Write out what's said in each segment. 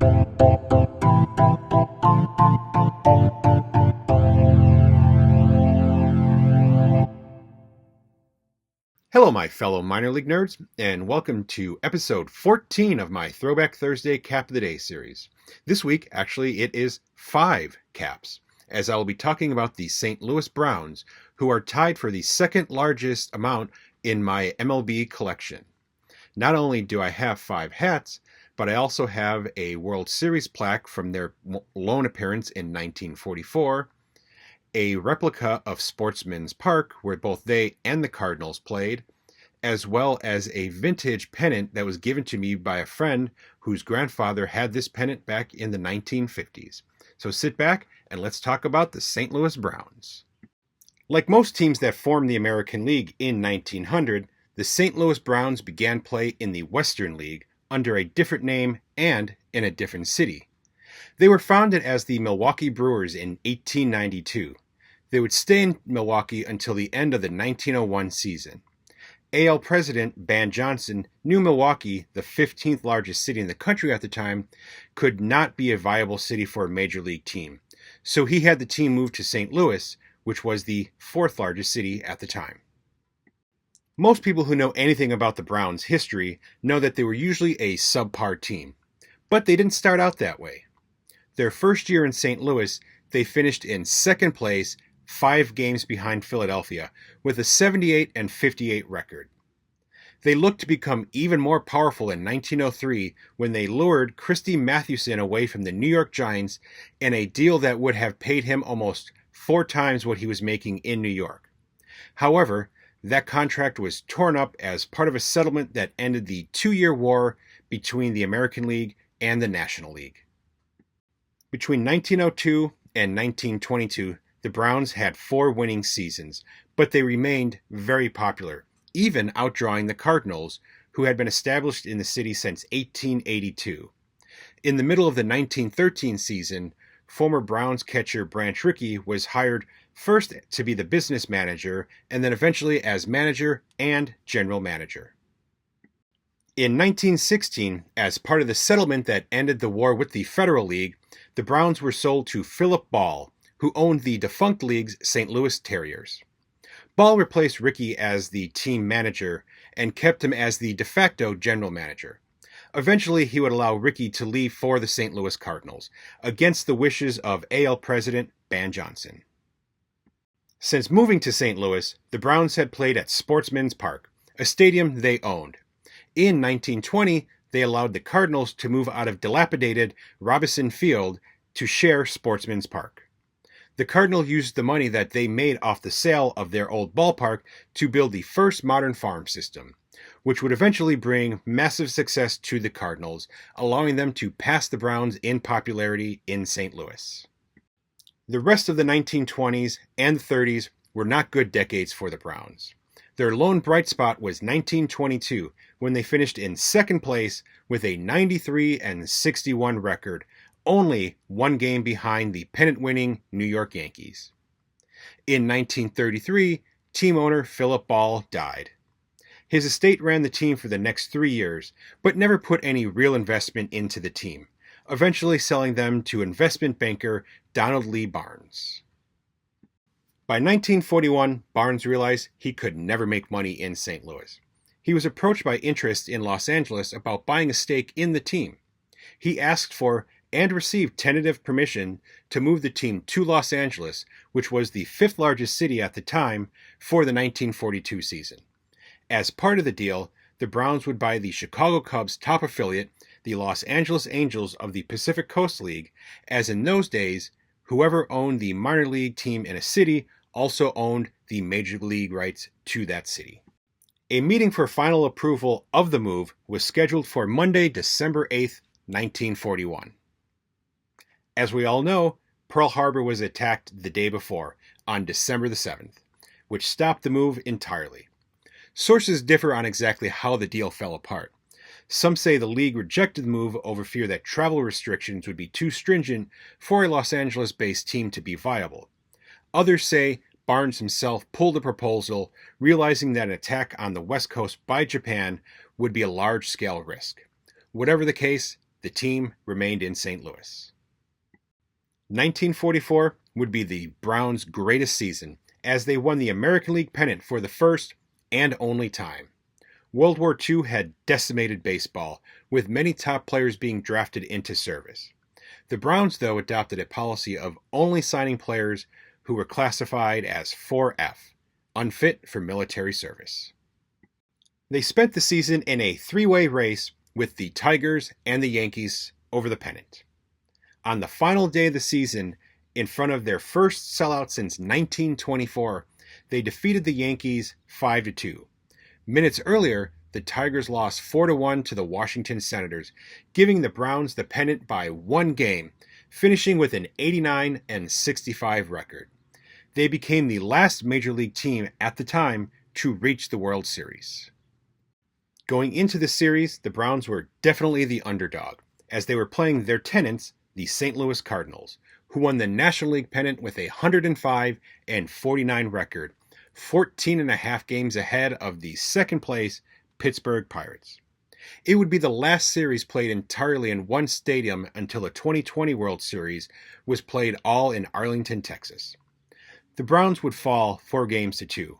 Hello, my fellow minor league nerds, and welcome to episode 14 of my Throwback Thursday Cap of the Day series. This week, actually, it is 5 caps, as I will be talking about the St. Louis Browns, who are tied for the second largest amount in my MLB collection. Not only do I have 5 hats, but I also have a World Series plaque from their lone appearance in 1944, a replica of Sportsman's Park, where both they and the Cardinals played, as well as a vintage pennant that was given to me by a friend whose grandfather had this pennant back in the 1950s. So sit back and let's talk about the St. Louis Browns. Like most teams that formed the American League in 1900, the St. Louis Browns began play in the Western League under a different name and in a different city. They were founded as the Milwaukee Brewers in 1892. They would stay in Milwaukee until the end of the 1901 season. AL president Ban Johnson knew Milwaukee, the 15th largest city in the country at the time, could not be a viable city for a major league team. So he had the team move to St. Louis, which was the 4th largest city at the time. Most people who know anything about the Browns' history know that they were usually a subpar team. But they didn't start out that way. Their first year in St. Louis, they finished in second place, 5 games behind Philadelphia, with a 78-58 record. They looked to become even more powerful in 1903 when they lured Christy Mathewson away from the New York Giants in a deal that would have paid him almost 4 times what he was making in New York. However, that contract was torn up as part of a settlement that ended the 2-year war between the American League and the National League. Between 1902 and 1922, the Browns had 4 winning seasons, but they remained very popular, even outdrawing the Cardinals, who had been established in the city since 1882. In the middle of the 1913 season, former Browns catcher Branch Rickey was hired first to be the business manager and then eventually as manager and general manager. In 1916, as part of the settlement that ended the war with the Federal League, the Browns were sold to Philip Ball, who owned the defunct league's St. Louis Terriers. Ball replaced Rickey as the team manager and kept him as the de facto general manager. Eventually, he would allow Rickey to leave for the St. Louis Cardinals, against the wishes of AL president Ban Johnson. Since moving to St. Louis, the Browns had played at Sportsman's Park, a stadium they owned. In 1920, they allowed the Cardinals to move out of dilapidated Robinson Field to share Sportsman's Park. The Cardinals used the money that they made off the sale of their old ballpark to build the first modern farm system, which would eventually bring massive success to the Cardinals, allowing them to pass the Browns in popularity in St. Louis. The rest of the 1920s and 30s were not good decades for the Browns. Their lone bright spot was 1922, when they finished in second place with a 93-61 record, only 1 game behind the pennant-winning New York Yankees. In 1933, team owner Philip Ball died. His estate ran the team for the next 3 years, but never put any real investment into the team, eventually selling them to investment banker Donald Lee Barnes. By 1941, Barnes realized he could never make money in St. Louis. He was approached by interests in Los Angeles about buying a stake in the team. He asked for and received tentative permission to move the team to Los Angeles, which was the 5th largest city at the time, for the 1942 season. As part of the deal, the Browns would buy the Chicago Cubs' top affiliate, the Los Angeles Angels of the Pacific Coast League, as in those days, whoever owned the minor league team in a city also owned the major league rights to that city. A meeting for final approval of the move was scheduled for Monday, December 8th, 1941. As we all know, Pearl Harbor was attacked the day before, on December the 7th, which stopped the move entirely. Sources differ on exactly how the deal fell apart. Some say the league rejected the move over fear that travel restrictions would be too stringent for a Los Angeles-based team to be viable. Others say Barnes himself pulled the proposal, realizing that an attack on the West Coast by Japan would be a large-scale risk. Whatever the case, the team remained in St. Louis. 1944 would be the Browns' greatest season, as they won the American League pennant for the first and only time. World War II had decimated baseball, with many top players being drafted into service. The Browns, though, adopted a policy of only signing players who were classified as 4F, unfit for military service. They spent the season in a three-way race with the Tigers and the Yankees over the pennant. On the final day of the season, in front of their first sellout since 1924, they defeated the Yankees 5-2. Minutes earlier, the Tigers lost 4-1 to the Washington Senators, giving the Browns the pennant by one game, finishing with an 89-65 record. They became the last Major League team at the time to reach the World Series. Going into the series, the Browns were definitely the underdog, as they were playing their tenants, the St. Louis Cardinals, who won the National League pennant with a 105-49 record, 14.5 games ahead of the second place Pittsburgh Pirates. It would be the last series played entirely in one stadium until the 2020 World Series was played all in Arlington, Texas. The Browns would fall 4-2,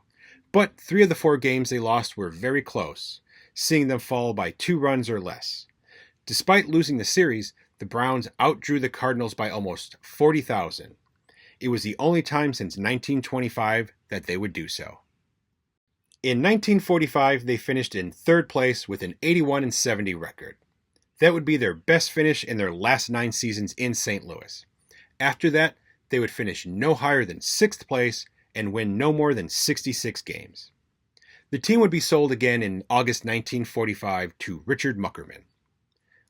but 3 of the 4 games they lost were very close, seeing them fall by 2 runs or less. Despite losing the series, the Browns outdrew the Cardinals by almost 40,000. It was the only time since 1925 that they would do so. In 1945, they finished in third place with an 81-70 record. That would be their best finish in their last 9 seasons in St. Louis. After that, they would finish no higher than 6th place and win no more than 66 games. The team would be sold again in August 1945 to Richard Muckerman.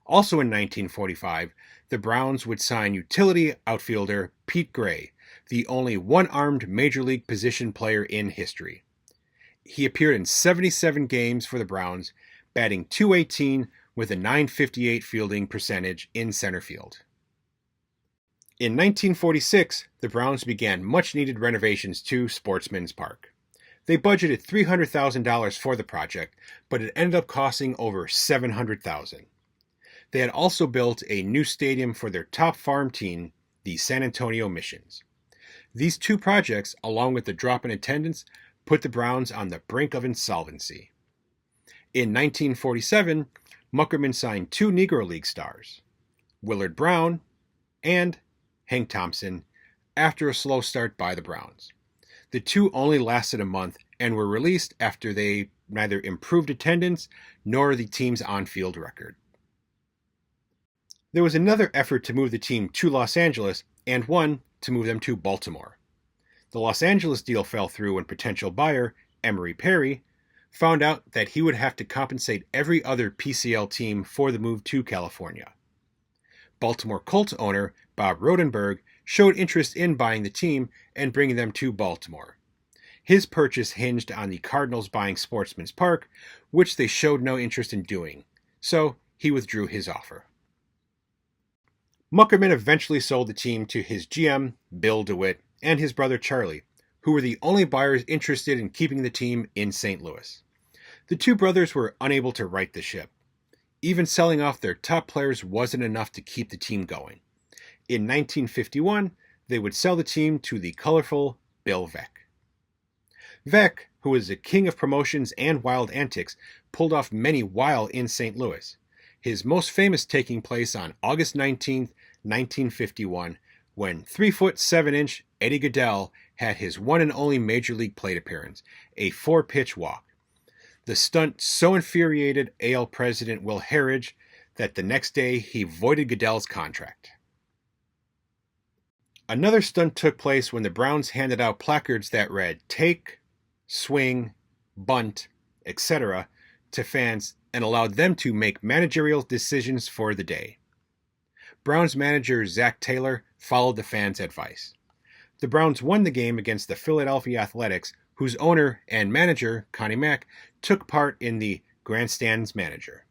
Also in 1945, the Browns would sign utility outfielder Pete Gray, the only one-armed Major League position player in history. He appeared in 77 games for the Browns, batting .218 with a .958 fielding percentage in center field. In 1946, the Browns began much-needed renovations to Sportsman's Park. They budgeted $300,000 for the project, but it ended up costing over $700,000. They had also built a new stadium for their top farm team, the San Antonio Missions. These 2 projects, along with the drop in attendance, put the Browns on the brink of insolvency. In 1947, Muckerman signed 2 Negro League stars, Willard Brown and Hank Thompson, after a slow start by the Browns. The 2 only lasted a month and were released after they neither improved attendance nor the team's on-field record. There was another effort to move the team to Los Angeles and one to move them to Baltimore. The Los Angeles deal fell through when potential buyer, Emory Perry, found out that he would have to compensate every other PCL team for the move to California. Baltimore Colts owner Bob Rodenberg showed interest in buying the team and bringing them to Baltimore. His purchase hinged on the Cardinals buying Sportsman's Park, which they showed no interest in doing, so he withdrew his offer. Muckerman eventually sold the team to his GM, Bill DeWitt, and his brother Charlie, who were the only buyers interested in keeping the team in St. Louis. The 2 brothers were unable to right the ship. Even selling off their top players wasn't enough to keep the team going. In 1951, they would sell the team to the colorful Bill Veeck. Veeck, who was the king of promotions and wild antics, pulled off many while in St. Louis, his most famous taking place on August 19, 1951, when 3'7" Eddie Goodell had his one and only Major League plate appearance, a 4-pitch walk. The stunt so infuriated AL President Will Harridge that the next day he voided Goodell's contract. Another stunt took place when the Browns handed out placards that read "Take, Swing, Bunt, etc." to fans and allowed them to make managerial decisions for the day. Browns manager Zach Taylor followed the fans' advice. The Browns won the game against the Philadelphia Athletics, whose owner and manager, Connie Mack, took part in the Grandstand's manager.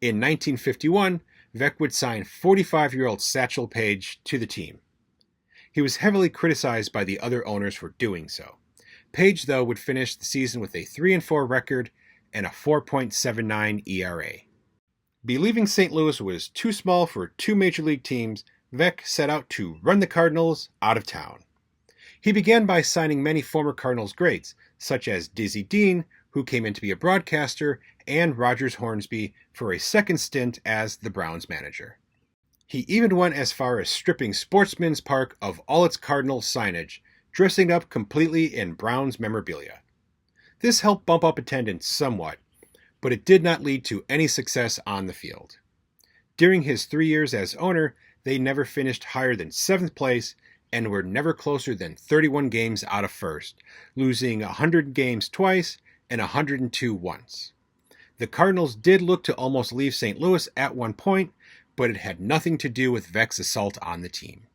In 1951, Veeck would sign 45-year-old Satchel Paige to the team. He was heavily criticized by the other owners for doing so. Paige, though, would finish the season with a 3-4 record and a 4.79 ERA. Believing St. Louis was too small for two major league teams, Veeck set out to run the Cardinals out of town. He began by signing many former Cardinals greats, such as Dizzy Dean, who came in to be a broadcaster, and Rogers Hornsby for a second stint as the Browns manager. He even went as far as stripping Sportsman's Park of all its Cardinals signage, dressing up completely in Browns memorabilia. This helped bump up attendance somewhat, but it did not lead to any success on the field. During his 3 years as owner, they never finished higher than 7th place and were never closer than 31 games out of first, losing 100 games twice and 102 once. The Cardinals did look to almost leave St. Louis at one point, but it had nothing to do with Veeck's assault on the team.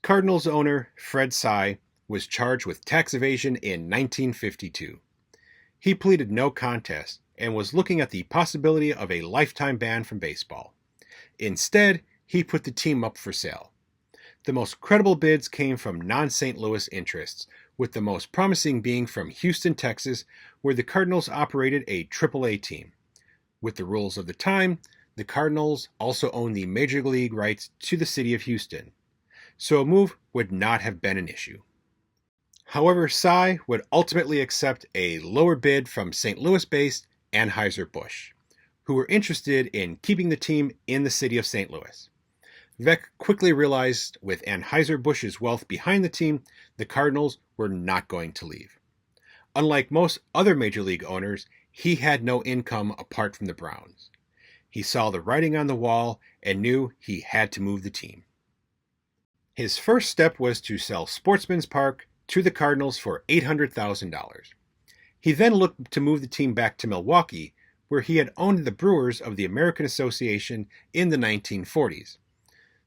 Cardinals owner Fred Sy was charged with tax evasion in 1952. He pleaded no contest and was looking at the possibility of a lifetime ban from baseball. Instead, he put the team up for sale. The most credible bids came from non-St. Louis interests, with the most promising being from Houston, Texas, where the Cardinals operated a AAA team. With the rules of the time, the Cardinals also owned the major league rights to the city of Houston, so a move would not have been an issue. However, Sy would ultimately accept a lower bid from St. Louis-based Anheuser-Busch, who were interested in keeping the team in the city of St. Louis. Veeck quickly realized with Anheuser-Busch's wealth behind the team, the Cardinals were not going to leave. Unlike most other major league owners, he had no income apart from the Browns. He saw the writing on the wall and knew he had to move the team. His first step was to sell Sportsman's Park to the Cardinals for $800,000. He then looked to move the team back to Milwaukee, where he had owned the Brewers of the American Association in the 1940s.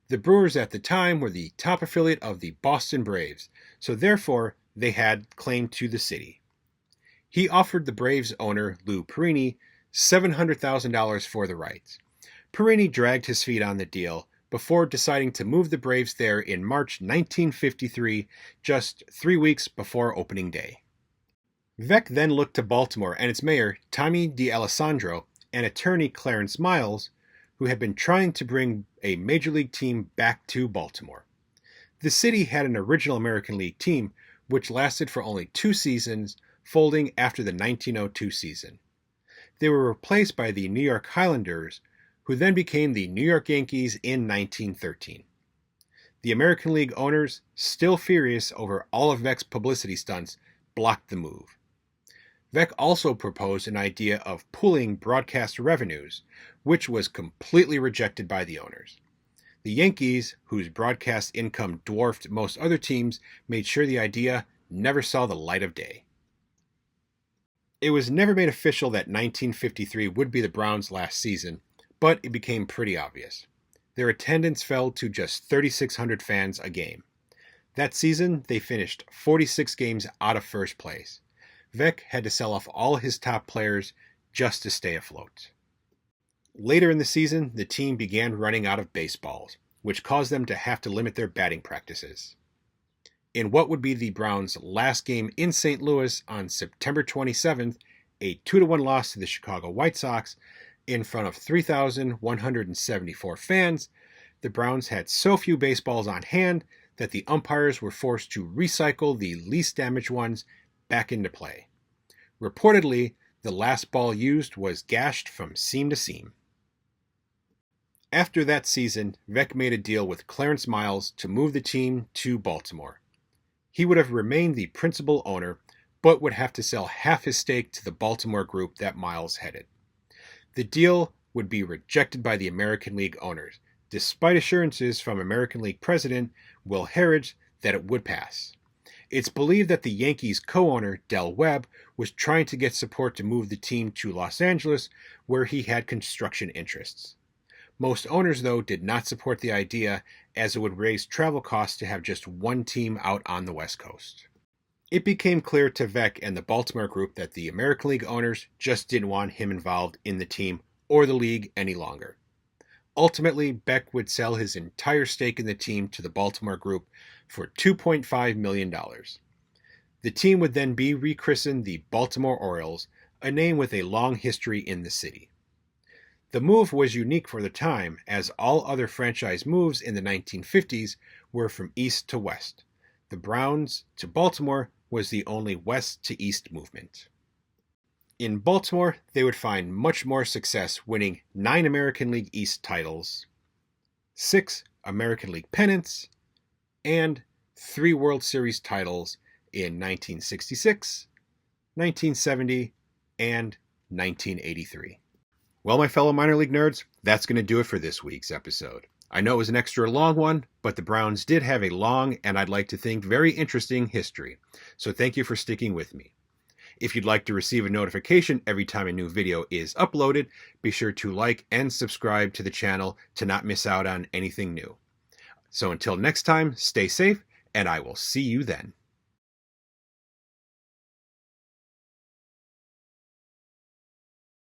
The Brewers at the time were the top affiliate of the Boston Braves, so therefore they had claim to the city. He offered the Braves owner, Lou Perini, $700,000 for the rights. Perini dragged his feet on the deal before deciding to move the Braves there in March 1953, just 3 weeks before opening day. Veeck then looked to Baltimore and its mayor, Tommy D'Alessandro, and attorney Clarence Miles, who had been trying to bring a major league team back to Baltimore. The city had an original American League team, which lasted for only 2 seasons, folding after the 1902 season. They were replaced by the New York Highlanders, who then became the New York Yankees in 1913. The American League owners, still furious over all of Veeck's publicity stunts, blocked the move. Veeck also proposed an idea of pooling broadcast revenues, which was completely rejected by the owners. The Yankees, whose broadcast income dwarfed most other teams, made sure the idea never saw the light of day. It was never made official that 1953 would be the Browns' last season, but it became pretty obvious. Their attendance fell to just 3,600 fans a game. That season, they finished 46 games out of first place. Veeck had to sell off all his top players just to stay afloat. Later in the season, the team began running out of baseballs, which caused them to have to limit their batting practices. In what would be the Browns' last game in St. Louis on September 27th, a 2-1 loss to the Chicago White Sox in front of 3,174 fans, the Browns had so few baseballs on hand that the umpires were forced to recycle the least damaged ones back into play. Reportedly, the last ball used was gashed from seam to seam. After that season, Veeck made a deal with Clarence Miles to move the team to Baltimore. He would have remained the principal owner, but would have to sell half his stake to the Baltimore group that Miles headed. The deal would be rejected by the American League owners, despite assurances from American League president Will Harridge that it would pass. It's believed that the Yankees' co-owner, Del Webb, was trying to get support to move the team to Los Angeles, where he had construction interests. Most owners, though, did not support the idea, as it would raise travel costs to have just one team out on the West Coast. It became clear to Veeck and the Baltimore group that the American League owners just didn't want him involved in the team or the league any longer. Ultimately, Veeck would sell his entire stake in the team to the Baltimore group for $2.5 million. The team would then be rechristened the Baltimore Orioles, a name with a long history in the city. The move was unique for the time, as all other franchise moves in the 1950s were from east to west. The Browns to Baltimore was the only west to east movement. In Baltimore, they would find much more success winning 9 American League East titles, 6 American League pennants, and 3 World Series titles in 1966, 1970, and 1983. Well, my fellow minor league nerds, that's going to do it for this week's episode. I know it was an extra long one, but the Browns did have a long, and I'd like to think very interesting history. So thank you for sticking with me. If you'd like to receive a notification every time a new video is uploaded, be sure to like and subscribe to the channel to not miss out on anything new. So until next time, stay safe, and I will see you then.